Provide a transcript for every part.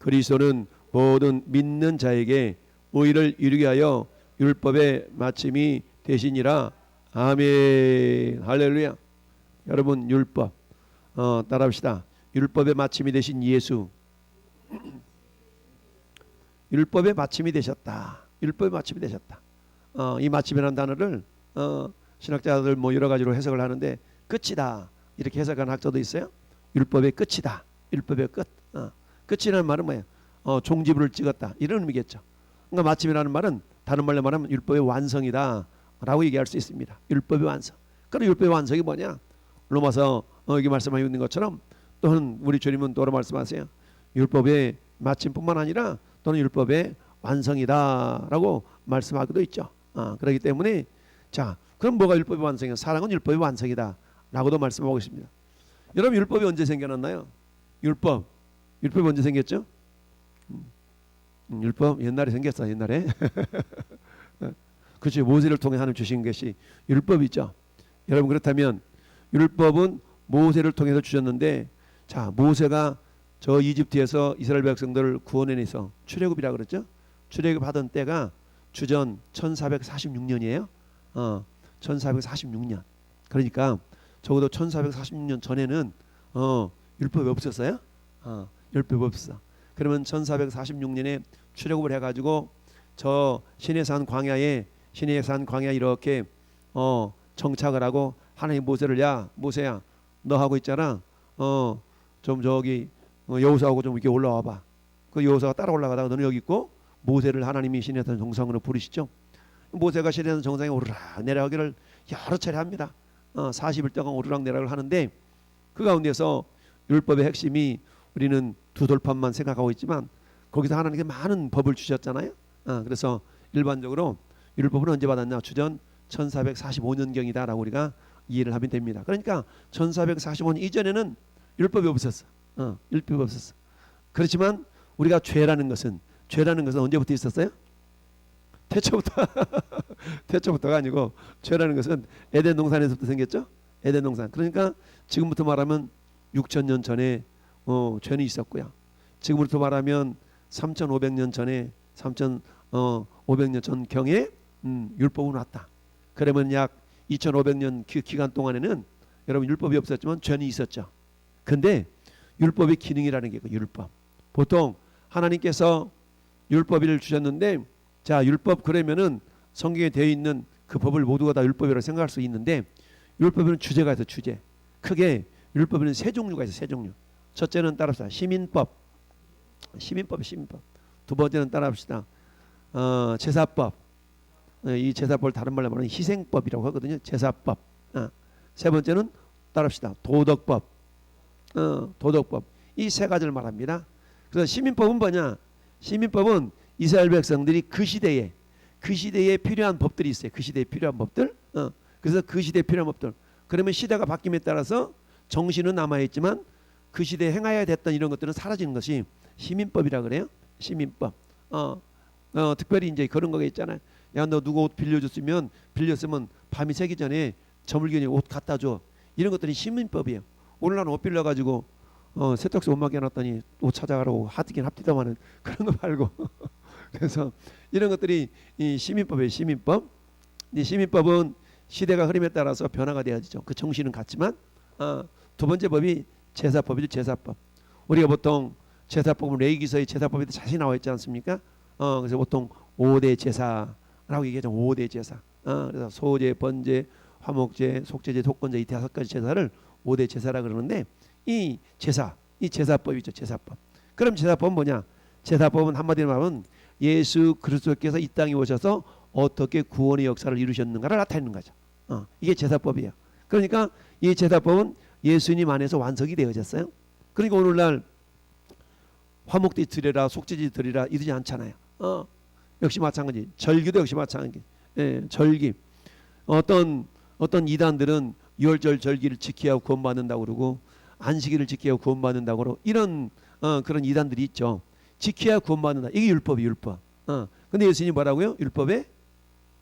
그리스도는 모든 믿는 자에게 의를 이루게 하여 율법의 마침이 되시니라. 아멘. 할렐루야. 여러분 율법 따라합시다. 율법의 마침이 되신 예수. 율법의 마침이 되셨다. 율법의 마침이 되셨다. 이 마침이라는 단어를 신학자들 뭐 여러 가지로 해석을 하는데 끝이다 이렇게 해석하는 학자도 있어요. 율법의 끝이다. 율법의 끝. 끝이라는 말은 뭐예요? 종지부를 찍었다 이런 의미겠죠. 그러니까 마침이라는 말은 다른 말로 말하면 율법의 완성이다 라고 얘기할 수 있습니다. 율법의 완성. 그럼 율법의 완성이 뭐냐? 로마서 여기 말씀하고 있는 것처럼 또는 우리 주님은 또로 말씀하세요. 율법의 마침뿐만 아니라 또는 율법의 완성이다 라고 말씀하기도 있죠. 그렇기 때문에 자 그럼 뭐가 율법의 완성이냐? 사랑은 율법의 완성이다 라고도 말씀하고 있습니다. 여러분 율법이 언제 생겨났나요? 율법이 언제 생겼죠? 율법 옛날에 생겼어. 옛날에 그렇죠. 모세를 통해 하나님 주신 것이 율법이죠. 여러분 그렇다면 율법은 모세를 통해서 주셨는데 자 모세가 저 이집트에서 이스라엘 백성들을 구원해내서 출애굽이라 그랬죠. 출애굽 하던 때가 주전 1446년이에요. 1446년. 그러니까 적어도 1446년 전에는 율법이 없었어요. 율법이 없어. 그러면 1446년에 출애굽을 해가지고 저 시내산 광야에 이렇게 정착을 하고 하나님 모세를 야 모세야 너 하고 있잖아. 좀 저기 여호수아하고 좀 이렇게 올라와봐. 그 여호수아가 따라 올라가다가 너는 여기 있고 모세를 하나님이 시내산 정상으로 부르시죠. 모세가 시내산 정상에 오르락 내려가기를 여러 차례 합니다. 40일 동안 오르락 내려가를 하는데 그 가운데서 율법의 핵심이 우리는 두 돌판만 생각하고 있지만 거기서 하나님께 많은 법을 주셨잖아요. 그래서 일반적으로 율법은 언제 받았냐? 주전 1445년경이다 라고 우리가 이해를 하면 됩니다. 그러니까 1445년 이전에는 율법이 없었어. 율법이 없었어. 그렇지만 우리가 죄라는 것은 언제부터 있었어요? 태초부터가 아니고 죄라는 것은 에덴 동산에서부터 생겼죠. 에덴 동산. 그러니까 지금부터 말하면 6,000년 전에 죄는 있었고요. 지금부터 말하면 3,500년 전에 3,500년 전경에 율법은 왔다. 그러면 약 2,500년 기간 동안에는 여러분 율법이 없었지만 죄는 있었죠. 근데 율법의 기능이라는 게 율법. 보통 하나님께서 율법을 주셨는데 자 율법 그러면은 성경에 되어 있는 그 법을 모두가 다 율법이라고 생각할 수 있는데 율법에는 주제가 있어. 주제. 크게 율법에는 세 종류가 있어. 세 종류. 첫째는 따라합시다. 시민법. 두 번째는 따라합시다. 제사법. 이 제사법을 다른 말로 말하면 희생법이라고 하거든요. 제사법. 세 번째는 따라합시다. 도덕법. 도덕법. 이 세 가지를 말합니다. 그래서 시민법은 뭐냐? 시민법은 이스라엘 백성들이 그 시대에 필요한 법들이 있어요. 그 시대에 필요한 법들. 그래서 그 시대에 필요한 법들. 그러면 시대가 바뀜에 따라서 정신은 남아있지만 그 시대에 행해야 됐던 이런 것들은 사라지는 것이 시민법이라 그래요. 시민법. 특별히 이제 그런 거가 있잖아요. 야, 너 누구 옷 빌렸으면 밤이 새기 전에 저물견이 옷 갖다 줘. 이런 것들이 시민법이에요. 오늘 난 옷 빌려가지고 세탁소 못 맡겨놨더니 옷 찾아가라고 하트긴 합디다마는 그런 거 말고 그래서 이런 것들이 이 시민법이에요. 시민법. 이 시민법은 시대가 흐름에 따라서 변화가 되어지죠. 그 정신은 같지만 두 번째 법이 제사법이죠. 제사법. 우리가 보통 제사법은 레위기서의 제사법에 자세히 나와 있지 않습니까? 그래서 보통 5대 제사라고 얘기하죠. 5대 제사. 그래서 소제, 번제, 화목제, 속제제, 속건제 이 5가지 제사를 5대 제사라 그러는데 이 제사법이죠. 제사법. 그럼 제사법은 뭐냐? 제사법은 한마디로 말하면 예수 그리스도께서 이 땅에 오셔서 어떻게 구원의 역사를 이루셨는가를 나타내는 거죠. 이게 제사법이에요. 그러니까 이 제사법은 예수님 안에서 완성이 되어졌어요. 그러니까 오늘날 화목제 드리라, 속죄제 드리라 이러지 않잖아요. 역시 마찬가지. 절기도 역시 마찬가지. 절기. 어떤 이단들은 유월절 절기를 지켜야 구원받는다고 그러고 안식일을 지켜야 구원받는다고 그러고 이런 그런 이단들이 있죠. 지켜야 구원받는다. 이게 율법이 율법. 근데 예수님이 뭐라고요? 율법의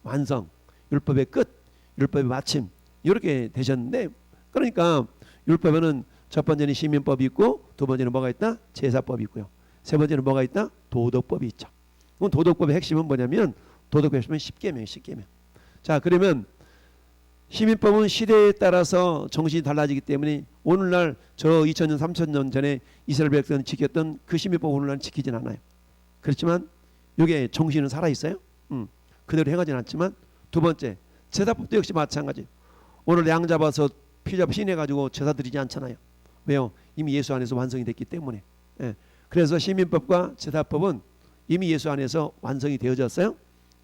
완성, 율법의 끝, 율법의 마침 이렇게 되셨는데 그러니까 율법에는 첫 번째는 시민법이 있고 두 번째는 뭐가 있다? 제사법이 있고요. 세 번째는 뭐가 있다? 도덕법이 있죠. 그럼 도덕법의 핵심은 뭐냐면 도덕법의 핵심은 십계명, 십계명. 자, 그러면 시민법은 시대에 따라서 정신이 달라지기 때문에 오늘날 저 2000년, 3000년 전에 이스라엘 백성이 지켰던 그 시민법 오늘날 지키진 않아요. 그렇지만 이게 정신은 살아있어요. 그대로 행하진 않지만 두 번째, 제사법도 역시 마찬가지. 오늘 양 잡아서 피 잡아 신해가지고 제사 드리지 않잖아요. 왜요? 이미 예수 안에서 완성이 됐기 때문에. 예. 그래서 시민법과 제사법은 이미 예수 안에서 완성이 되어졌어요.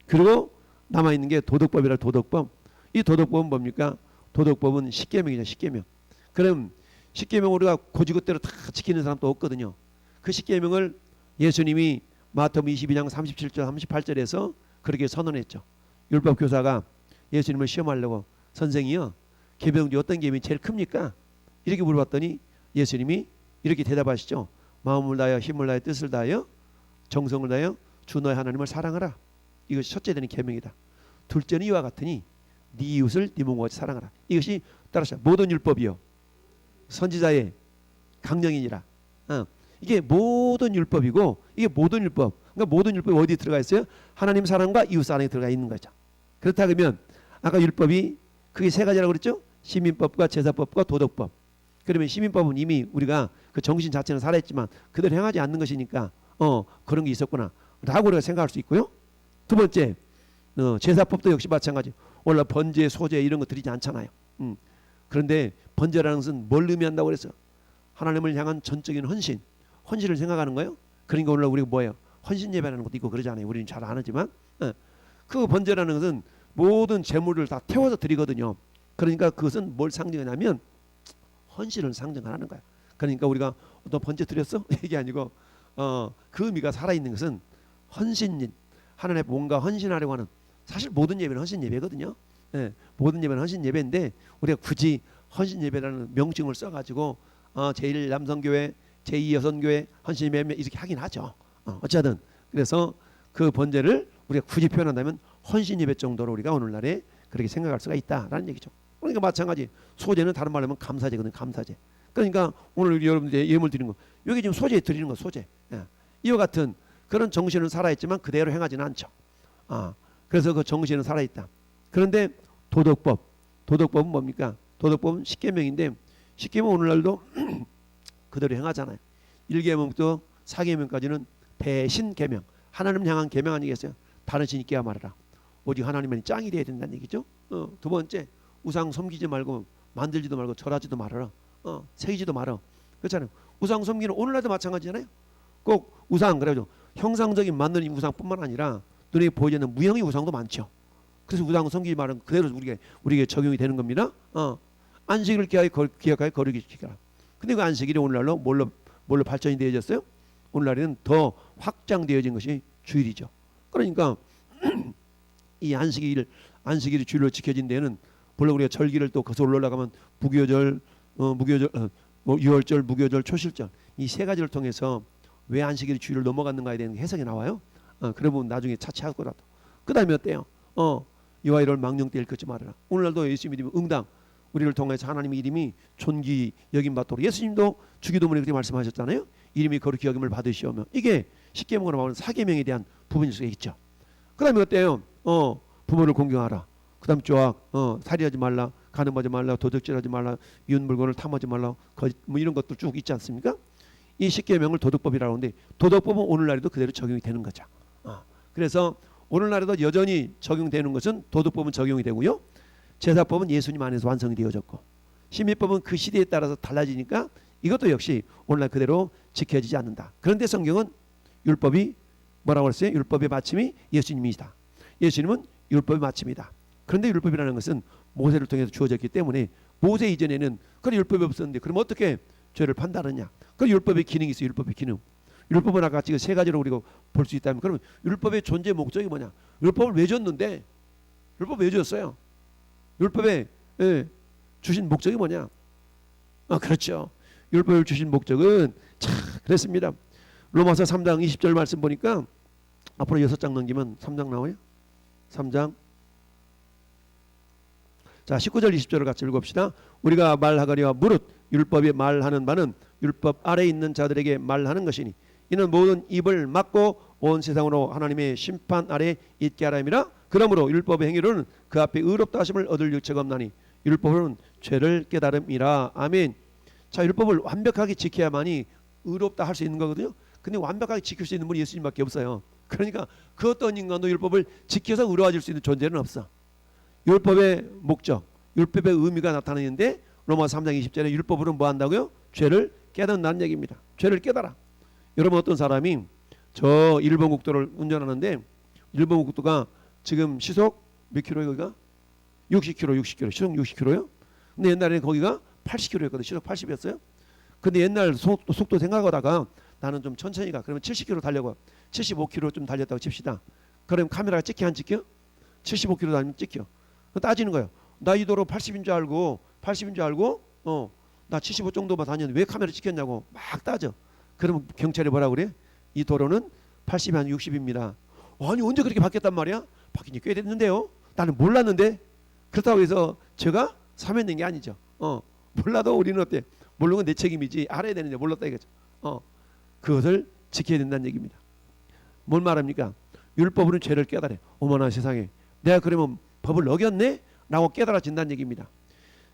그리고 남아있는 게 도덕법이라 도덕법. 이 도덕법은 뭡니까? 도덕법은 십계명이죠. 십계명. 그럼 십계명 우리가 고지고대로 다 지키는 사람도 없거든요. 그 십계명을 예수님이 마태복음 22장 37절 38절에서 그렇게 선언했죠. 율법 교사가 예수님을 시험하려고 선생이요, 계명 중 어떤 계명이 제일 큽니까? 이렇게 물어봤더니 예수님이 이렇게 대답하시죠. 마음을 다하여 힘을 다하여 뜻을 다하여 정성을 다하여 주 너의 하나님을 사랑하라. 이것이 첫째 되는 계명이다. 둘째는 이와 같으니 네 이웃을 네 몸과 같이 사랑하라. 이것이 따라서 모든 율법이요 선지자의 강령이니라. 이게 모든 율법이고 이게 모든 율법. 그러니까 모든 율법이 어디에 들어가 있어요? 하나님 사랑과 이웃 사랑에 들어가 있는 거죠. 그렇다 그러면 아까 율법이 그게 세 가지라고 그랬죠? 시민법과 제사법과 도덕법. 그러면 시민법은 이미 우리가 그 정신 자체는 살아있지만 그대로 행하지 않는 것이니까 그런 게 있었구나 라고 우리가 생각할 수 있고요. 두 번째, 제사법도 역시 마찬가지. 원래 번제, 소제 이런 거 드리지 않잖아요. 그런데 번제라는 것은 뭘 의미한다고 그랬어요? 하나님을 향한 전적인 헌신, 헌신을 생각하는 거예요. 그러니까 오늘 우리가 뭐예요? 헌신 예배라는 것도 있고 그러잖아요. 우리는 잘 안 하지만 그 번제라는 것은 모든 재물을 다 태워서 드리거든요. 그러니까 그것은 뭘 상징하냐면 헌신을 상징하는 거야. 그러니까 우리가 너 번제 드렸어? 이게 아니고 그 의미가 살아있는 것은 헌신인, 하나님의 뭔가 헌신하려고 하는, 사실 모든 예배는 헌신 예배거든요. 모든 예배는 헌신 예배인데 우리가 굳이 헌신 예배라는 명칭을 써가지고 제1 남성교회, 제2 여성교회 헌신 예배 이렇게 하긴 하죠. 어쨌든 그래서 그 번제를 우리가 굳이 표현한다면 헌신 예배 정도로 우리가 오늘날에 그렇게 생각할 수가 있다라는 얘기죠. 그러니까 마찬가지 소제는 다른 말로 하면 감사제거든요. 감사제. 그러니까 오늘 여러분들 예물 드리는 거, 여기 지금 소제 드리는 거 소제. 이와 같은 그런 정신은 살아있지만 그대로 행하지는 않죠. 그래서 그 정신은 살아있다. 그런데 도덕법은 뭡니까? 도덕법은 십계명인데 십계명 오늘날도 그대로 행하잖아요. 1계명부터 4계명까지는 대신계명, 하나님 향한 계명 아니겠어요? 다른 신 있게 말하라. 오직 하나님만이 짱이 돼야 된다는 얘기죠. 두 번째, 우상 섬기지 말고 만들지도 말고 절하지도 말아라. 새기지도 말아. 그렇잖아요. 우상 섬기는 오늘날도 마찬가지잖아요. 꼭 우상, 그래가지고 형상적인 만드는 우상뿐만 아니라 눈에 보이지 않는 무형의 우상도 많죠. 그래서 우상 섬기지 말은 그대로 우리에게 적용이 되는 겁니다. 안식일을 기억하여 거룩히 지켜라. 근데 그 안식일이 오늘날로 뭘로 발전이 되어졌어요? 오늘날에는 더 확장되어진 것이 주일이죠. 그러니까 이 안식일이 주일로 지켜진 데는 물론 우리가 절기를 또 거기서 올라가면 무교절, 유월절, 무교절, 초실절 이 세 가지를 통해서 왜 안식일이 주일을 넘어갔는가에 대한 해석이 나와요. 그러면 나중에 차치하고라도. 그 다음에 어때요? 이와 이를 망령때 일컫지 말아라. 오늘날도 예수 믿으면 응당 우리를 통해서 하나님의 이름이 존귀 여김 받도록, 예수님도 주기도문에 그렇게 말씀하셨잖아요. 이름이 거룩히 여김을 받으시오며, 이게 십계명으로 말하는 사계명에 대한 부분일 수가 있죠. 그 다음에 어때요? 부모를 공경하라. 그 다음 조악, 살인하지 말라, 간음하지 말라, 도적질하지 말라, 이웃 물건을 탐하지 말라, 뭐 이런 것도 쭉 있지 않습니까? 이 십계명을 도덕법이라고 하는데 도덕법은 오늘날에도 그대로 적용이 되는 거죠. 그래서 오늘날에도 여전히 적용되는 것은 도덕법은 적용이 되고요. 제사법은 예수님 안에서 완성이 되어졌고, 시민법은 그 시대에 따라서 달라지니까 이것도 역시 오늘날 그대로 지켜지지 않는다. 그런데 성경은 율법이 뭐라고 했어요? 율법의 마침이 예수님이시다. 예수님은 율법의 마침이다. 그런데 율법이라는 것은 모세를 통해서 주어졌기 때문에 모세 이전에는 그런 율법이 없었는데 그럼 어떻게 죄를 판단하느냐? 그 율법의 기능이 있어요. 율법의 기능. 율법은 아까 지금 세 가지로 우리가 볼 수 있다면, 그러면 율법의 존재 목적이 뭐냐? 율법을 왜 줬는데? 율법 왜 줬어요? 율법에 주신 목적이 뭐냐? 그렇죠. 율법을 주신 목적은 그랬습니다. 로마서 3장 20절 말씀 보니까 앞으로 6장 넘기면 3장 나와요. 3장. 자, 19절 20절을 같이 읽읍시다. 우리가 말하거니와 무릇 율법이 말하는 바는 율법 아래에 있는 자들에게 말하는 것이니 이는 모든 입을 막고 온 세상으로 하나님의 심판 아래 있게 하라 함이라. 그러므로 율법의 행위로는 그 앞에 의롭다 하심을 얻을 유체가 없나니 율법으로는 죄를 깨달음이라. 아멘. 자, 율법을 완벽하게 지켜야만이 의롭다 할 수 있는 거거든요. 근데 완벽하게 지킬 수 있는 분이 예수님밖에 없어요. 그러니까 그 어떤 인간도 율법을 지켜서 의로워질 수 있는 존재는 없어. 율법의 목적, 율법의 의미가 나타나는데 로마서 3장 20절에 율법으로 뭐 한다고요? 죄를 깨닫는다는 얘기입니다. 죄를 깨달아. 여러분, 어떤 사람이 저 일본 국도를 운전하는데 일본 국도가 지금 시속 몇 킬로예요? 거기가 60km 시속 60km요. 근데 옛날에 거기가 80km였거든. 시속 80이었어요. 근데 옛날 속도 생각하다가 나는 좀 천천히 가. 그러면 70km 달려고 75km 좀 달렸다고 칩시다. 그러면 카메라가 찍혀 안 찍혀? 75km 달리면 찍혀. 따지는 거예요. 나 이 도로 80인 줄 알고 나 75 정도만 다녔는데 왜 카메라 찍혔냐고 막 따져. 그러면 경찰이 뭐라 그래? 이 도로는 80이 아니라 60입니다. 아니 언제 그렇게 바뀌었단 말이야? 바뀐 지 꽤 됐는데요. 나는 몰랐는데. 그렇다고 해서 제가 사면된 게 아니죠. 몰라도 우리는 어때? 모르는 건 내 책임이지. 알아야 되는데 몰랐다 이거죠. 그것을 지켜야 된다는 얘기입니다. 뭘 말합니까? 율법으로는 죄를 깨달아. 어머나 세상에, 내가 그러면 법을 어겼네? 라고 깨달아진다는 얘기입니다.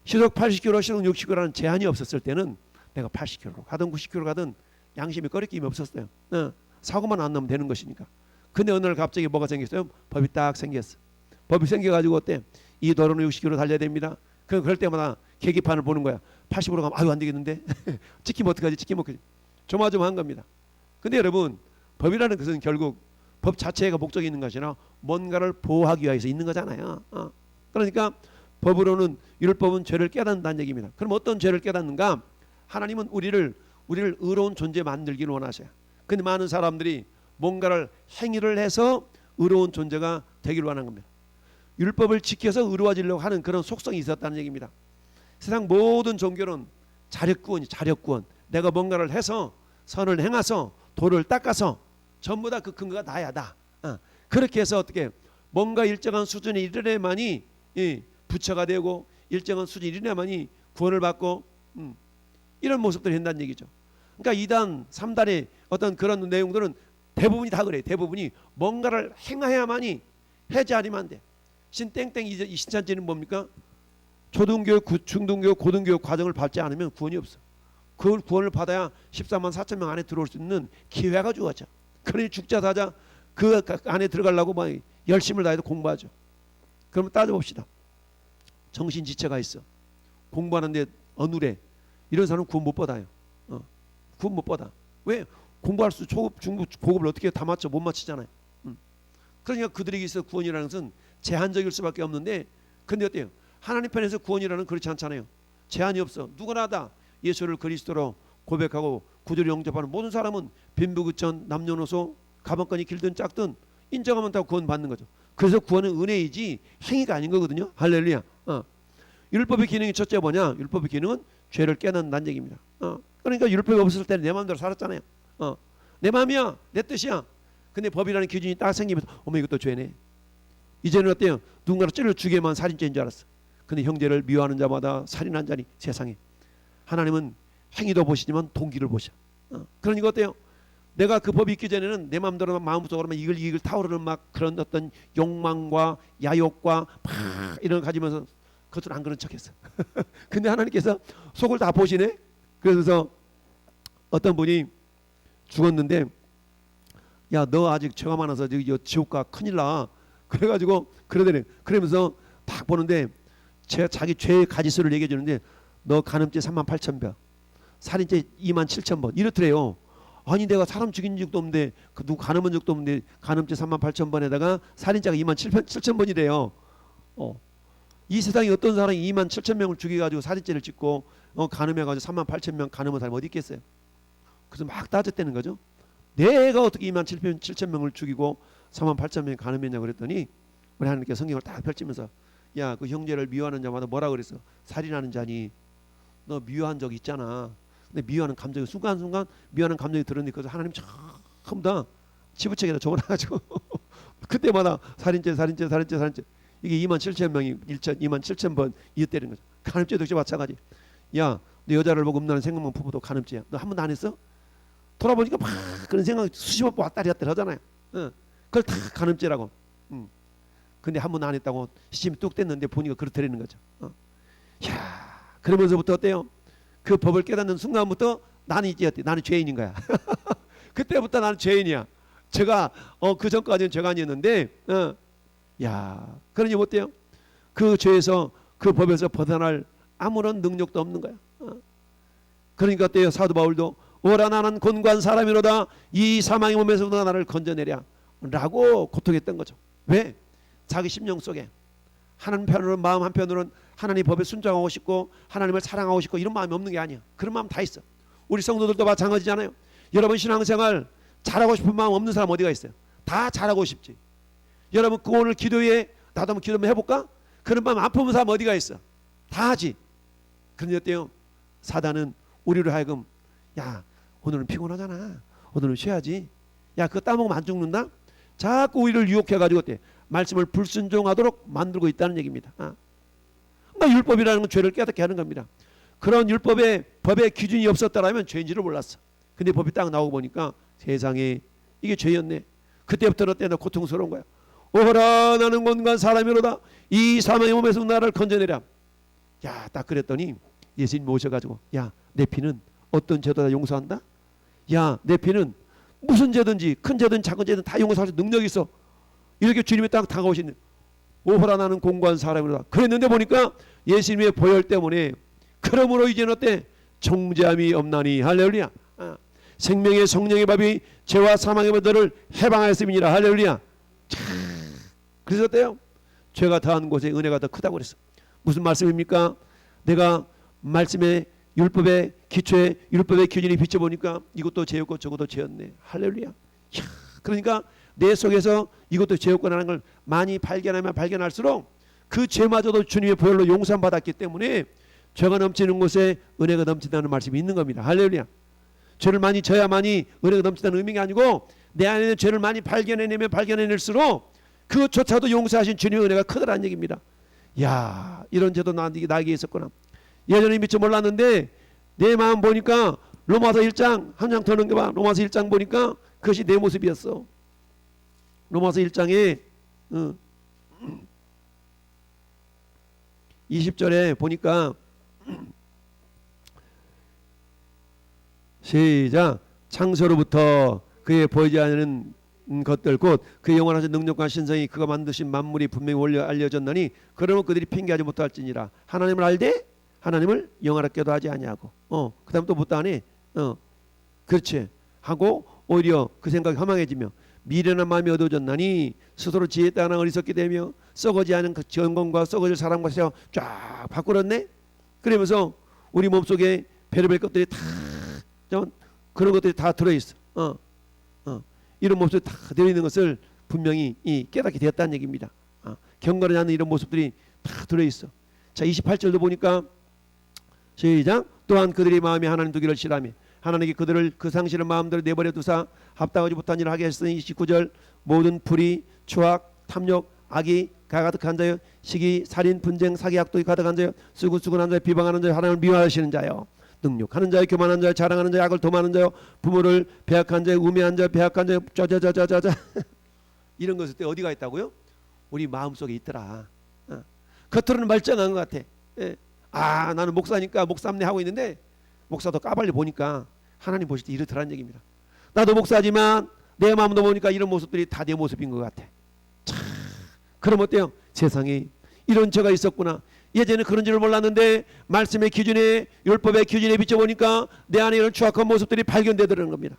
시속 80km, 시속 60km라는 제한이 없었을 때는 내가 80km로 가든 90km 가든 양심이 꺼리낌이 없었어요. 사고만 안 나면 되는 것이니까. 근데 어느 날 갑자기 뭐가 생겼어요? 법이 딱 생겼어. 법이 생겨가지고 어때? 이 도로는 60km 달려야 됩니다. 그럴 때마다 계기판을 보는 거야. 80으로 가면 아유 안 되겠는데 찍히면 어떡하지? 찍히면 어떡하지? 조마조마한 겁니다. 근데 여러분, 법이라는 것은 결국 법 자체가 목적이 있는 것이 아니라 뭔가를 보호하기 위해서 있는 거잖아요. 그러니까 법으로는 율법은 죄를 깨닫는다는 얘기입니다. 그럼 어떤 죄를 깨닫는가? 하나님은 우리를 의로운 존재 만들기를 원하셔요. 근데 많은 사람들이 뭔가를 행위를 해서 의로운 존재가 되기를 원하는 겁니다. 율법을 지켜서 의로워지려고 하는 그런 속성이 있었다는 얘기입니다. 세상 모든 종교는 자력구원. 내가 뭔가를 해서 선을 행해서 도를 닦아서 전부 다 그 근거가 나야 나. 그렇게 해서 어떻게 뭔가 일정한 수준에 이르려만이 부처가 되고 일정한 수준에 이르려만이 구원을 받고 이런 모습들을 한다는 얘기죠. 그러니까 2단, 3단의 어떤 그런 내용들은 대부분이 다 그래요. 대부분이 뭔가를 행해야만이 해지 않으면 안 돼. 신땡땡 이 신천지는 뭡니까? 초등교육, 중등교육, 고등교육 과정을 밟지 않으면 구원이 없어. 그 구원을 받아야 14만 4천 명 안에 들어올 수 있는 기회가 주어져. 그러니 죽자 사자 그 안에 들어가려고 막 열심을 다해서 공부하죠. 그러면 따져봅시다. 정신지체가 있어. 공부하는데 어눌해. 이런 사람은 구원 못 받아요. 구원 못 받아. 왜? 공부할 수 초급, 중급, 고급을 어떻게 다 맞춰? 못 맞히잖아요. 그러니까 그들에게 있어 구원이라는 것은 제한적일 수밖에 없는데, 근데 어때요? 하나님 편에서 구원이라는 그렇지 않잖아요. 제한이 없어. 누구나 다 예수를 그리스도로 고백하고 구주로 영접하는 모든 사람은 빈부귀천, 남녀노소, 가방끈이 길든 작든 인정하면 다 구원받는 거죠. 그래서 구원은 은혜이지 행위가 아닌 거거든요. 할렐루야. 율법의 기능이 첫째 뭐냐? 율법의 기능은 죄를 깨닫는다는 얘기입니다. 그러니까 율법이 없을 때는 내 마음대로 살았잖아요. 내 마음이야, 내 뜻이야. 근데 법이라는 기준이 딱 생기면서 어머 이것도 죄네. 이제는 어때요? 누군가를 찔러 죽이면 살인죄인 줄 알았어. 근데 형제를 미워하는 자마다 살인한 자니 세상에. 하나님은 행위도 보시지만 동기를 보셔. 그러니까 어때요? 내가 그 법이 있기 전에는 내 마음대로만 마음속으로만 이글 타오르는 막 그런 어떤 욕망과 야욕과 막 이런 거 가지면서 그것을 안 그런 척했어. 근데 하나님께서 속을 다 보시네. 그래서 어떤 분이 죽었는데 야 너 아직 죄가 많아서 지옥 가 큰일 나. 그래가지고 그러더니 그러면서 딱 보는데 자기 죄의 가지수를 얘기해 주는데 너 간음죄 38,000번, 살인죄 27,000번 이렇더래요. 아니 내가 사람 죽인 적도 없는데 누구 간음한 적도 없는데 간음죄 38,000번에다가 살인죄가 27,000번이래요. 이 세상에 어떤 사람이 27,000명을 죽여가지고 살인죄를 짓고 간음해가지고 38,000명 간음한 사람이 어디 있겠어요? 그래서 막 따졌다는 거죠. 내가 어떻게 27,000명을 죽이고 38,000명이 간음했냐고 그랬더니 우리 하나님께 성경을 딱 펼치면서 야 그 형제를 미워하는 자마다 뭐라 그랬어? 살인하는 자니 너 미워한 적 있잖아. 근데 미워하는 감정이 순간순간 미워하는 감정이 들었는데 그래서 하나님 전부 다 치부책에다 적어놔가지고 그때마다 살인죄 이게 27,000명이 27,000번 이었다는 거죠. 간음죄도 역시 마찬가지. 야 너 여자를 보고 음란한 생각만 품어도 간음죄야. 너 한 번도 안 했어? 돌아보니까 막 그런 생각이 수십 번 왔다리 갔다리 하잖아요. 그걸 다 간음죄라고. 근데 한 번 안 했다고 시침이 뚝 뗐는데 보니까 그렇다는 거죠. 야, 그러면서부터 어때요? 그 법을 깨닫는 순간부터 나는 이제 어때? 나는 죄인인 거야. 그때부터 나는 죄인이야. 제가 그 전까지는 죄가 아니었는데, 야, 그러니 어때요? 그 죄에서 그 법에서 벗어날 아무런 능력도 없는 거야. 그러니까 어때요? 사도 바울도 오라 나는 곤고한 사람이로다 이 사망의 몸에서부터 나를 건져내랴 라고 고통했던 거죠. 왜? 자기 심령 속에 하나님 편으로는 마음 한편으로는 하나님 법에 순종하고 싶고 하나님을 사랑하고 싶고 이런 마음이 없는 게 아니야. 그런 마음 다 있어. 우리 성도들도 마찬가지잖아요. 여러분 신앙생활 잘하고 싶은 마음 없는 사람 어디가 있어요? 다 잘하고 싶지. 여러분 그 오늘 기도에 나도 한번 기도 한번 해볼까? 그런 마음 안 품은 사람 어디가 있어? 다 하지. 그런데 어때요? 사단은 우리로 하여금 야 오늘은 피곤하잖아. 오늘은 쉬어야지. 야 그거 따먹으면 안 죽는다? 자꾸 우리를 유혹해가지고 어때? 말씀을 불순종하도록 만들고 있다는 얘기입니다. 그러니까 율법이라는 건 죄를 깨닫게 하는 겁니다. 그런 율법의 법의 기준이 없었더라면 죄인지를 몰랐어. 근데 법이 딱 나오고 보니까 세상에 이게 죄였네. 그때부터 어때? 너 고통스러운 거야. 오호라 나는 곤고한 사람이로다 이 사망의 몸에서 나를 건져내랴. 야 딱 그랬더니 예수님 모셔가지고 야 내 피는 어떤 죄도 다 용서한다. 야 내 피는 무슨 죄든지 큰 죄든 작은 죄든 다 용서할 수 능력이 있어. 이렇게 주님이 딱 다가오시는 오호라 나는 곤고한 사람이로다. 그랬는데 보니까 예수님의 보혈 때문에 그러므로 이제는 어때? 정죄함이 없나니 할렐루야. 생명의 성령의 밥이 죄와 사망의 모든 해방하였음이니라 할렐루야. 그래서 어때요? 죄가 더한 곳에 은혜가 더 크다고 그랬어. 무슨 말씀입니까? 내가 말씀의 율법의 기초에 율법의 기준이 비춰보니까 이것도 죄였고 저것도 죄였네. 할렐루야. 그러니까 내 속에서 이것도 죄였구나라는 걸 많이 발견하면 발견할수록 그 죄마저도 주님의 보혈로 용서받았기 때문에 죄가 넘치는 곳에 은혜가 넘친다는 말씀이 있는 겁니다. 할렐루야. 죄를 많이 져야만이 은혜가 넘친다는 의미가 아니고 내 안에 있는 죄를 많이 발견해내면 발견해낼수록 그조차도 용서하신 주님의 은혜가 크더라는 얘기입니다. 야 이런 죄도 나에게 있었구나. 예전에 미처 몰랐는데 내 마음 보니까 로마서 1장 한 장 더 넘겨봐. 로마서 1장 보니까 그것이 내 모습이었어. 로마서 1장에 20절에 보니까 시작. 창세로부터 그의 보이지 않는 것들 곧 그의 영원하신 능력과 신성이 그가 만드신 만물이 분명히 알려졌나니 그러면 그들이 핑계하지 못할지니라. 하나님을 알되 하나님을 영화롭게도 하지 아니하고 그 다음 또 못 하니 그렇지 하고 오히려 그 생각이 허망해지며 미련한 마음이 어두워졌나니 스스로 지혜 따나 어리석게 되며 썩어지 않은 그 영광과 썩어질 사람과 쫙 바꾸었네. 그러면서 우리 몸속에 별의별 것들이 다 그런 것들이 다 들어있어. 이런 모습이 다 들어있는 것을 분명히 깨닫게 되었다는 얘기입니다. 경건하지 않는 이런 모습들이 다 들어있어. 자 28절도 보니까 시작. 또한 그들의 마음이 하나님 두기를 싫어하며 하나님께 그들을 그 상실한 마음대로 내버려 두사 합당하지 못한 일을 하게 하셨으니 29절 모든 불의 추악 탐욕 악이 가득한 자여 시기 살인 분쟁 사기 악독이 가득한 자여 수군수군한 자여 비방하는 자여 하나님을 미워하시는 자여 능욕하는 자여 교만한 자여 자랑하는 자여 악을 도모하는 자여 부모를 배약한 자여 우매한 자여 배약한 자여 짜자자자자자 이런 것을 때 어디가 있다고요? 우리 마음속에 있더라. 겉으로는 멀쩡한 것 같아. 나는 목사니까 목사함내 하고 있는데 목사도 까발려 보니까 하나님 보실 때 이렇더라는 얘기입니다. 나도 목사지만 내 마음도 보니까 이런 모습들이 다 내 모습인 것 같아. 그럼 어때요? 세상에 이런 죄가 있었구나. 예전에 그런 줄을 몰랐는데 말씀의 기준에 율법의 기준에 비춰보니까 내 안에 이런 추악한 모습들이 발견되더라는 겁니다.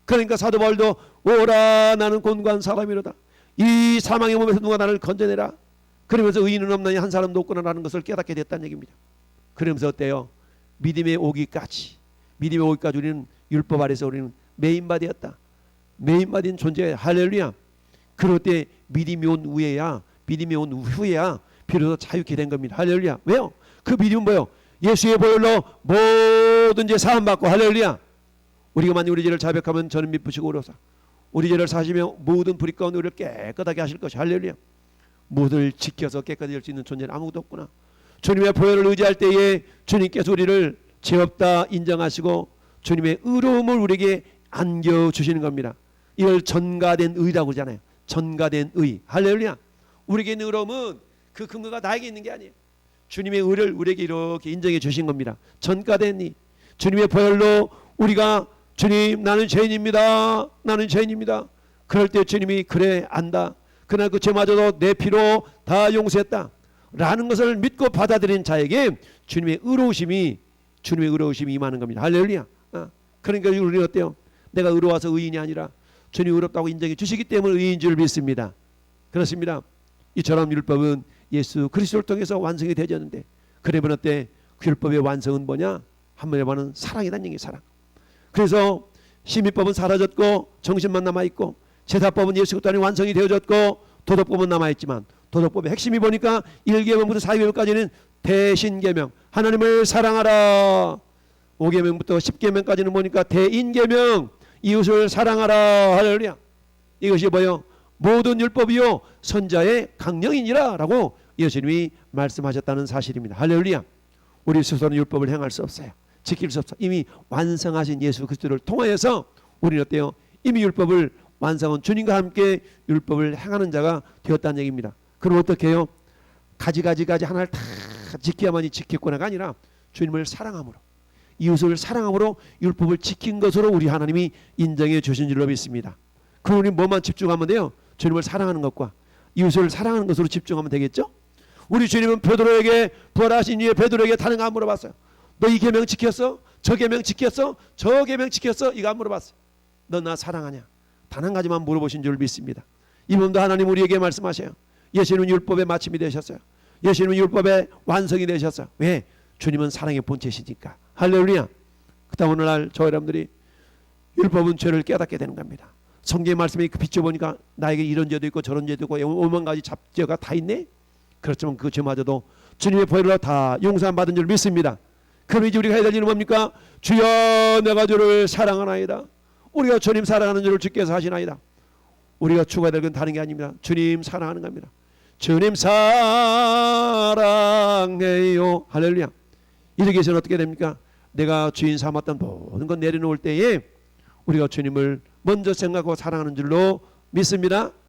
그러니까 사도 바울도 오라 나는 곤고한 사람이로다 이 사망의 몸에서 누가 나를 건져내라. 그러면서 의인은 없나니 한 사람도 없구나라는 것을 깨닫게 됐다는 얘기입니다. 그러면서 어때요? 믿음의 오기까지 우리는 율법 아래서 우리는 메인바디였다. 메인바디는 존재. 할렐루야. 그럴 때 믿음이 온 후에야 비로소 자유케 된 겁니다. 할렐루야. 왜요? 그 믿음은 뭐예요? 예수의 보혈로 모든 죄 사함받고 할렐루야. 우리가 만약 우리 죄를 자백하면 저는 미쁘시고 오로사 우리 죄를 사시며 모든 불의 가운데 우리를 깨끗하게 하실 것이 할렐루야. 모두를 지켜서 깨끗하게 할 수 있는 존재는 아무것도 없구나. 주님의 보혈을 의지할 때에 주님께서 우리를 죄 없다 인정하시고 주님의 의로움을 우리에게 안겨주시는 겁니다. 이걸 전가된 의라고 하잖아요. 전가된 의. 할렐루야. 우리에게 있는 의로움은 그 근거가 나에게 있는 게 아니에요. 주님의 의를 우리에게 이렇게 인정해 주신 겁니다. 전가된 의. 주님의 보혈로 우리가 주님 나는 죄인입니다. 나는 죄인입니다. 그럴 때 주님이 그래 안다. 그러나 그 죄마저도 내 피로 다 용서했다. 라는 것을 믿고 받아들인 자에게 주님의 의로우심이 임하는 겁니다. 할렐루야. 그러니까 우리는 어때요? 내가 의로워서 의인이 아니라 주님이 의롭다고 인정해 주시기 때문에 의인인 줄 믿습니다. 그렇습니다. 이처럼 율법은 예수 그리스도를 통해서 완성이 되었는데, 그러면 어때? 그 율법의 완성은 뭐냐? 한번에 말하는 사랑이라는 얘기. 사랑. 그래서 시민법은 사라졌고 정신만 남아있고, 제사법은 예수 그리스도 안에 완성이 되어졌고, 도덕법은 남아있지만, 도덕법의 핵심이 보니까 1계명부터 4계명까지는 대신계명, 하나님을 사랑하라. 5계명부터 10계명까지는 보니까 대인계명, 이웃을 사랑하라. 할렐루야. 이것이 뭐요? 모든 율법이요 선자의 강령이니라 라고 예수님이 말씀하셨다는 사실입니다. 할렐루야. 우리 스스로는 율법을 행할 수 없어요. 지킬 수 없어요. 이미 완성하신 예수 그리스도를 통하여서 우리는 어때요? 이미 율법을 완성한 주님과 함께 율법을 행하는 자가 되었다는 얘기입니다. 그럼 어떻게 해요? 가지 하나를 다 지켜야만이 지켰구나가 아니라 주님을 사랑함으로, 이웃을 사랑함으로 율법을 지킨 것으로 우리 하나님이 인정해 주신 줄로 믿습니다. 그럼 우리 뭐만 집중하면 돼요? 주님을 사랑하는 것과 이웃을 사랑하는 것으로 집중하면 되겠죠? 우리 주님은 베드로에게, 부활하신 이후에 베드로에게 다른 거 안 물어봤어요. 너 이 계명 지켰어? 저 계명 지켰어? 저 계명 지켰어? 이거 안 물어봤어요. 너 나 사랑하냐? 단 한 가지만 물어보신 줄 믿습니다. 이분도 하나님 우리에게 말씀하셔요. 예수님은 율법의 마침이 되셨어요. 예수님은 율법의 완성이 되셨어요. 왜? 주님은 사랑의 본체시니까. 할렐루야. 그다음 오늘날 저 여러분들이 율법은 죄를 깨닫게 되는 겁니다. 성경의 말씀에 비춰보니까 나에게 이런 죄도 있고 저런 죄도 있고 오만 가지 잡죄가 다 있네. 그렇지만 그 죄마저도 주님의 보혈로 다 용서함 받은 줄 믿습니다. 그럼 이제 우리가 해야 될 일은 뭡니까? 주여 내가 주를 사랑하나이다. 우리가 주님 사랑하는 줄을 주께서 하시나이다. 우리가 추구해야 될 건 다른 게 아닙니다. 주님 사랑하는 겁니다. 주님 사랑해요. 할렐루야. 이렇게 해서는 어떻게 됩니까? 내가 주인 삼았던 모든 것 내려놓을 때에 우리가 주님을 먼저 생각하고 사랑하는 줄로 믿습니다.